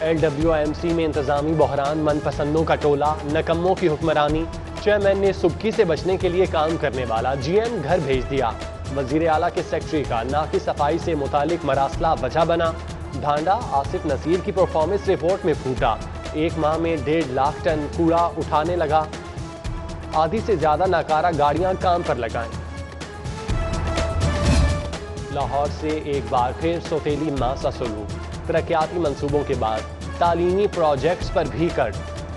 LWMC میں انتظامی بحران، من پسندوں کا ٹولہ، نکموں کی حکمرانی، چیئرمین نے سبکی سے بچنے کے لیے کام کرنے والا GM گھر بھیج دیا، وزیر اعلیٰ کے سیکٹری کا ناقص صفائی سے متعلق مراسلہ وجہ بنا، بھانڈا آصف نصیر کی پرفارمنس رپورٹ میں پھوٹا، 1 ماہ میں 1.5 لاکھ ٹن کوڑا اٹھانے لگا، آدھی سے زیادہ ناکارہ گاڑیاں کام پر لگائیں۔ لاہور سے ایک بار پھر سوتیلی ماں سا سلوک، ترقیاتی منصوبوں کے بعد تعلیمی پروجیکٹس پر بھی کٹ،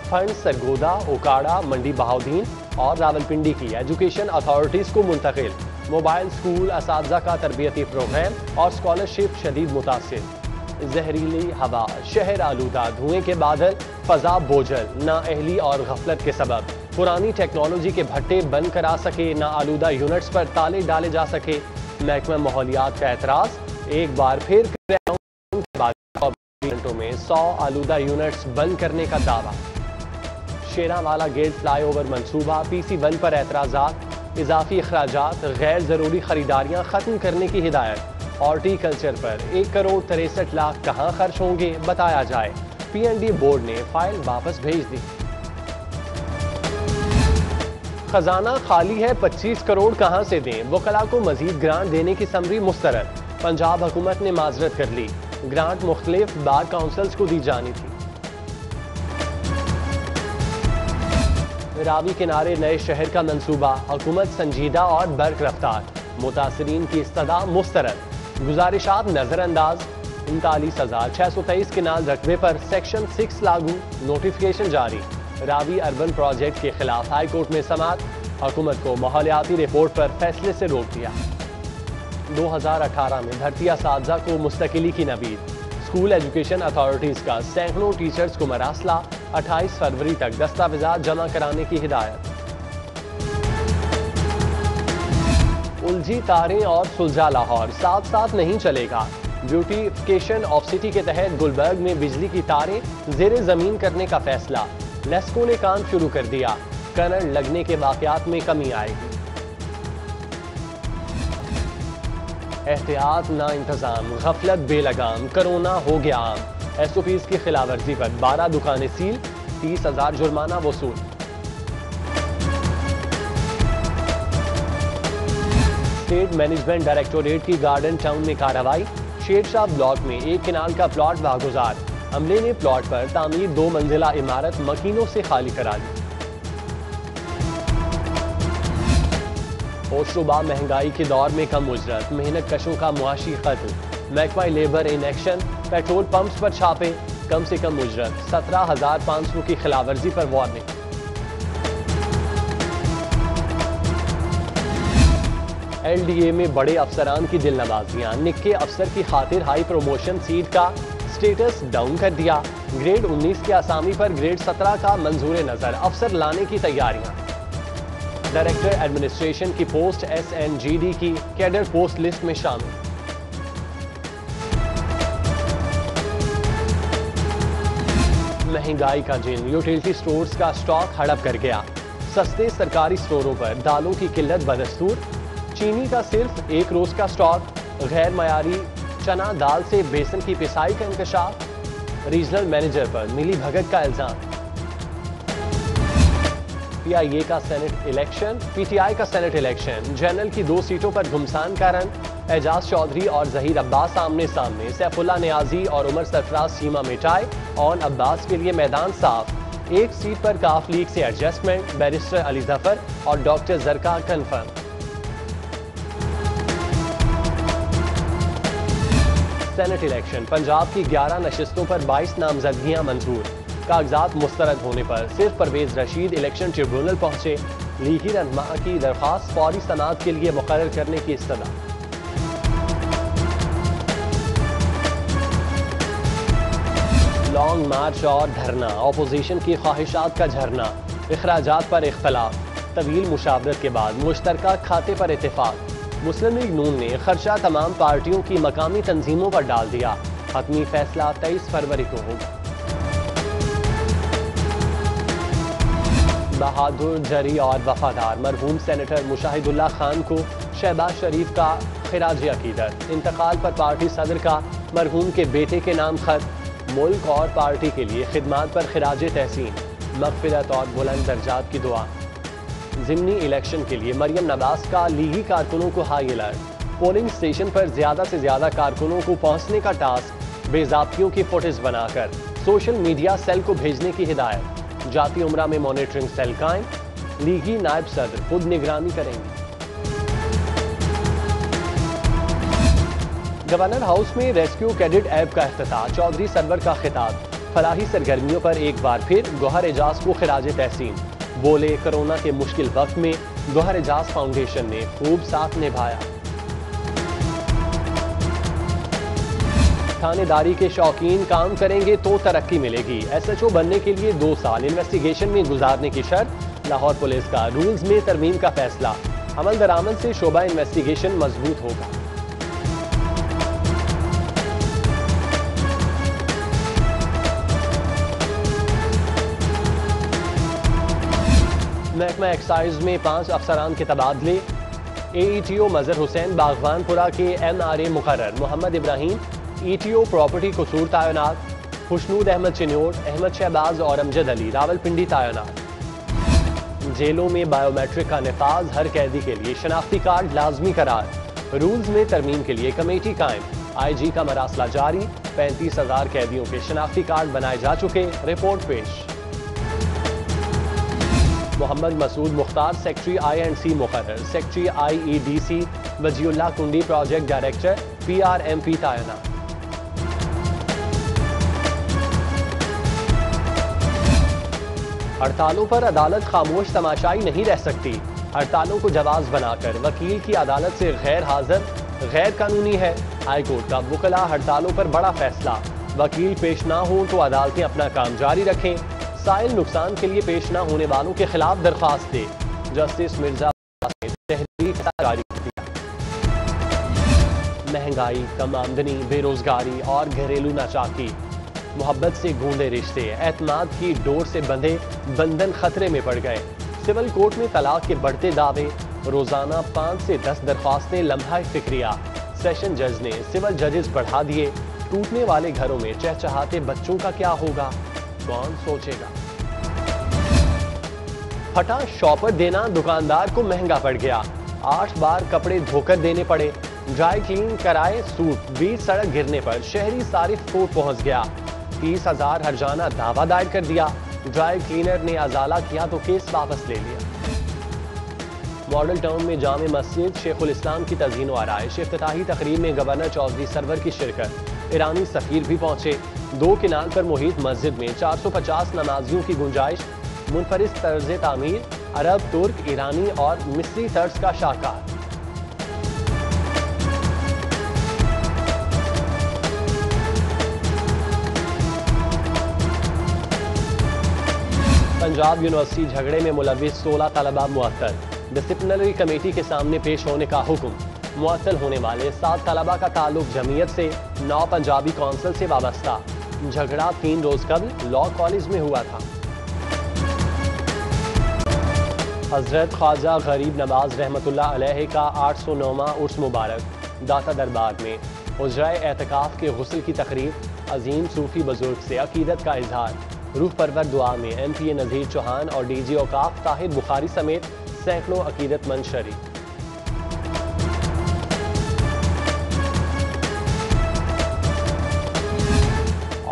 فنڈ سرگودا، اوکاڑا، منڈی بہاؤدین اور راولپنڈی کی ایجوکیشن اتھارٹیز کو منتقل، موبائل اسکول، اساتذہ کا تربیتی پروگرام اور اسکالرشپ شدید متاثر، زہریلی ہوا، شہر آلودہ، دھوئیں کے بادل، فضا بوجھل، نااہلی اور غفلت کے سبب، پرانی ٹیکنالوجی کے بھٹے بند کرا سکے نہ آلودہ یونٹس پر تالے ڈالے جا سکے، محکمہ ماحولیات کا اعتراض، ایک بار پھر کے بعد 24 گھنٹوں میں 100 آلودہ یونٹس بند کرنے کا دعویٰ، شیراں والا گیٹ فلائی اوور منصوبہ PC1 پر اعتراضات، اضافی اخراجات، غیر ضروری خریداریاں ختم کرنے کی ہدایت، ہارٹی کلچر پر 1 کروڑ 63 لاکھ کہاں خرچ ہوں گے بتایا جائے، PND بورڈ نے فائل واپس بھیج دی۔ خزانہ خالی ہے، 25 کروڑ کہاں سے دیں، وکلاء کو مزید گرانٹ دینے کی سمری مسترد، پنجاب حکومت نے معذرت کر لی، گرانٹ مختلف بار کونسلز کو دی جانی تھی۔ راوی کنارے نئے شہر کا منصوبہ، حکومت سنجیدہ اور برق رفتار، متاثرین کی استدعا مسترد، گزارشات نظر انداز، 39,623 کنال رقبے پر سیکشن 6 لاگو، نوٹیفیکیشن جاری، راوی اربن پروجیکٹ کے خلاف ہائی کورٹ میں سماعت، حکومت کو ماحولیاتی رپورٹ پر فیصلے سے روک دیا۔ 2018 میں بھرتی اساتذہ کو مستقلی کی نوید، اسکول ایجوکیشن اتھارٹیز کا سینکڑوں ٹیچرز کو مراسلہ، 28 فروری تک دستاویزات جمع کرانے کی ہدایت۔ الجھی تاریں اور سلجھا لاہور، ساتھ ساتھ نہیں چلے گا، بیوٹیفکیشن آف سٹی کے تحت گلبرگ میں بجلی کی تاریں زیر زمین کرنے کا فیصلہ، لیسکو نے کام شروع کر دیا، کنڑ لگنے کے واقعات میں کمی آئے گی۔ احتیاط نا انتظام، غفلت بے لگام، کرونا ہو گیا عام، SOPs کی خلاف ورزی پر 12 دکانیں سیل، 30,000 جرمانہ وصول۔ اسٹیٹ مینجمنٹ ڈائریکٹوریٹ کی گارڈن ٹاؤن میں کارروائی، شیر شاہ بلاک میں 1 کنال کا پلاٹ واگزار، عملے نے پلاٹ پر تعمیر 2 منزلہ عمارت مکینوں سے خالی کرا دی۔ ہوشربا مہنگائی کے دور میں کم اجرت، محنت کشوں کا معاشی قتل، محکمہ labour in action, petrol pumps پر چھاپے، کم سے کم اجرت، 17,500 کی خلاف ورزی پر وارننگ۔ LDA میں بڑے افسران کی دل نوازیاں، نکے افسر کی خاطر ہائی پروموشن سیٹ کا سٹیٹس ڈاؤن کر دیا، گریڈ 19 کے اسامی پر گریڈ 17 کا منظور نظر، افسر لانے کی تیاریاں۔ ڈائریکٹر ایڈمنسٹریشن کی پوسٹ SNGD کی کیڈر پوسٹ لسٹ میں شامل۔ مہنگائی کا جن، یوٹیلٹی سٹورز کا سٹاک ہڑپ کر گیا، سستے سرکاری سٹوروں پر دالوں کی قلت بدستور، چینی کا صرف 1 روز کا سٹاک، غیر معیاری چنا دال سے بیسن کی پسائی کا انکشاف، ریجنل مینیجر پر ملی بھگت کا الزام۔ PIA کا سینٹ الیکشن، PTI کا سینٹ الیکشن، جنرل کی 2 سیٹوں پر گھمسان کا رن، اعجاز چودھری اور ظہیر عباس آمنے سامنے، سیف اللہ نیازی اور عمر سرفراز سیما مٹائے، اون عباس کے لیے میدان صاف، 1 سیٹ پر کاف لیگ سے ایڈجسٹمنٹ، بیرسٹر علی ظفر اور doctor Zarqa confirm. Senate election, Punjab کی 11 نشستوں پر 22 نامزدگیاں منظور، کاغذات مسترد ہونے پر صرف پرویز رشید الیکشن ٹریبیونل پہنچے، لیگی رہنما کی درخواست فوری سماعت کے لیے مقرر کرنے کی استدعا۔ لانگ مارچ اور دھرنا، اپوزیشن کی خواہشات کا جھرنا، اخراجات پر اختلاف، طویل مشاورت کے بعد مشترکہ کھاتے پر اتفاق، مسلم لیگ نون نے خرچہ تمام پارٹیوں کی مقامی تنظیموں پر ڈال دیا، حتمی فیصلہ 23 فروری کو ہوگا۔ بہادر، جری اور وفادار مرحوم سینیٹر مشاہد اللہ خان کو شہباز شریف کا خراج عقیدت، انتقال پر پارٹی صدر کا مرحوم کے بیٹے کے نام خط، ملک اور پارٹی کے لیے خدمات پر خراج تحسین، مغفرت اور بلند درجات کی دعا۔ ضمنی الیکشن کے لیے مریم نواز کا لیگی کارکنوں کو ہائی الرٹ، پولنگ سٹیشن پر زیادہ سے زیادہ کارکنوں کو پہنچنے کا ٹاسک، بے ضابطیوں کی فوٹیج بنا کر سوشل میڈیا سیل کو بھیجنے کی ہدایت۔ جاتی عمرہ میں مانیٹرنگ سیل قائم، لیگی نائب صدر خود نگرانی کریں گے۔ گورنر ہاؤس میں ریسکیو کیڈٹ ایپ کا افتتاح، چودھری سرور کا خطاب، فلاحی سرگرمیوں پر ایک بار پھر گوہر اعجاز کو خراج تحسین، بولے کرونا کے مشکل وقت میں گوہر اعجاز فاؤنڈیشن نے خوب ساتھ نبھایا۔ تھانے داری کے شوقین کام کریں گے تو ترقی ملے گی، ایس ایچ او بننے کے لیے 2 سال انویسٹیگیشن میں گزارنے کی شرط، لاہور پولیس کا رولز میں ترمیم کا فیصلہ، عمل درآمد سے شعبہ انویسٹیگیشن مضبوط ہوگا۔ محکمہ ایکسائز میں 5 افسران کے تبادلے، اے ای ٹی او مظہر حسین باغبان پورہ کے ایم آر اے مقرر، محمد ابراہیم ای ٹی او پراپرٹی قصور تعینات، خوشنود احمد چنیوٹ، احمد شہباز اور امجد علی راولپنڈی تعینات۔ جیلوں میں بائیو میٹرک کا نفاذ، ہر قیدی کے لیے شناختی کارڈ لازمی قرار، رولز میں ترمیم کے لیے کمیٹی قائم، آئی جی کا مراسلہ جاری، 35,000 قیدیوں کے شناختی کارڈ بنائے جا چکے، رپورٹ پیش۔ محمد مسعود مختار سیکٹری آئی اینڈ سی مقرر، سیکٹری آئی E D C Waji Ullah Kundi project director P R M P تعینات۔ ہڑتالوں پر عدالت خاموش تماشائی نہیں رہ سکتی، ہڑتالوں کو جواز بنا کر وکیل کی عدالت سے غیر حاضر غیر قانونی ہے، ہائی کورٹ کا وکلاء ہڑتالوں پر بڑا فیصلہ، وکیل پیش نہ ہوں تو عدالتیں اپنا کام جاری رکھیں، سائل نقصان کے لیے پیش نہ ہونے والوں کے خلاف درخواست دے، جسٹس مرزا نے تحریر جاری کیا۔ مہنگائی، کم آمدنی، بے روزگاری اور گھریلو ناچاکی، محبت سے گوندے رشتے، اعتماد کی ڈور سے بندھے بندھن خطرے میں پڑ گئے، سول کورٹ میں طلاق کے بڑھتے دعوے، روزانہ 5 سے 10 درخواستیں لمحہ فکریہ، سیشن جج نے سول ججز بڑھا دیے، ٹوٹنے والے گھروں میں چہچہاتے بچوں کا کیا ہوگا، کون سوچے گا۔ پھٹا شاپر دینا دکاندار کو مہنگا پڑ گیا، 8 بار کپڑے دھو کر دینے پڑے، ڈرائی کلین کرائے سوٹ، بیچ سڑک گرنے پر شہری صارف کوٹ پہنچ گیا، 30,000 ہرجانہ دعویٰ دائر کر دیا، ڈرائی کلینر نے ازالہ کیا تو کیس واپس لے لیا۔ ماڈل ٹاؤن میں جامع مسجد شیخ الاسلام کی تزئین و آرائش، افتتاحی تقریب میں گورنر چودھری سرور کی شرکت، ایرانی سفیر بھی پہنچے، 2 کنال پر محیط مسجد میں 450 نمازیوں کی گنجائش، منفرد طرز تعمیر، عرب، ترک، ایرانی اور مصری طرز کا شاہکار۔ پنجاب یونیورسٹی جھگڑے میں ملوث 16 طلباء معطل، ڈسپلنری کمیٹی کے سامنے پیش ہونے کا حکم، معطل ہونے والے 7 طلباء کا تعلق جمعیت سے، 9 پنجابی کونسل سے وابستہ، جھگڑا 3 روز قبل لاء کالج میں ہوا تھا۔ حضرت خواجہ غریب نواز رحمۃ اللہ علیہ کا 809واں عرس مبارک، داتا دربار میں حجرہ اعتکاف کے غسل کی تقریب، عظیم صوفی بزرگ سے عقیدت کا اظہار، روح پرور دعا میں ایم پی اے نذیر چوہان اور ڈی جی اوقاف طاہر بخاری سمیت سینکڑوں عقیدت مند شریک۔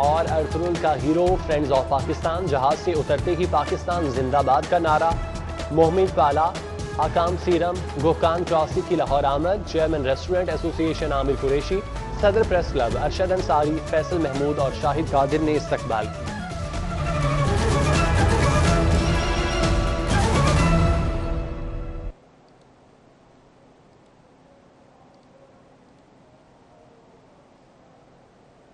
اور ارطغرل کا ہیرو فرینڈز آف پاکستان جہاز سے اترتے ہی پاکستان زندہ باد کا نعرہ، محمد پالا، حکام سیرم، گوکان کراسی کی لاہور آمد، چیئرمین ریسٹورنٹ ایسوسی ایشن عامر قریشی، صدر پریس کلب ارشد انصاری، فیصل محمود اور شاہد قادر نے استقبال کیا۔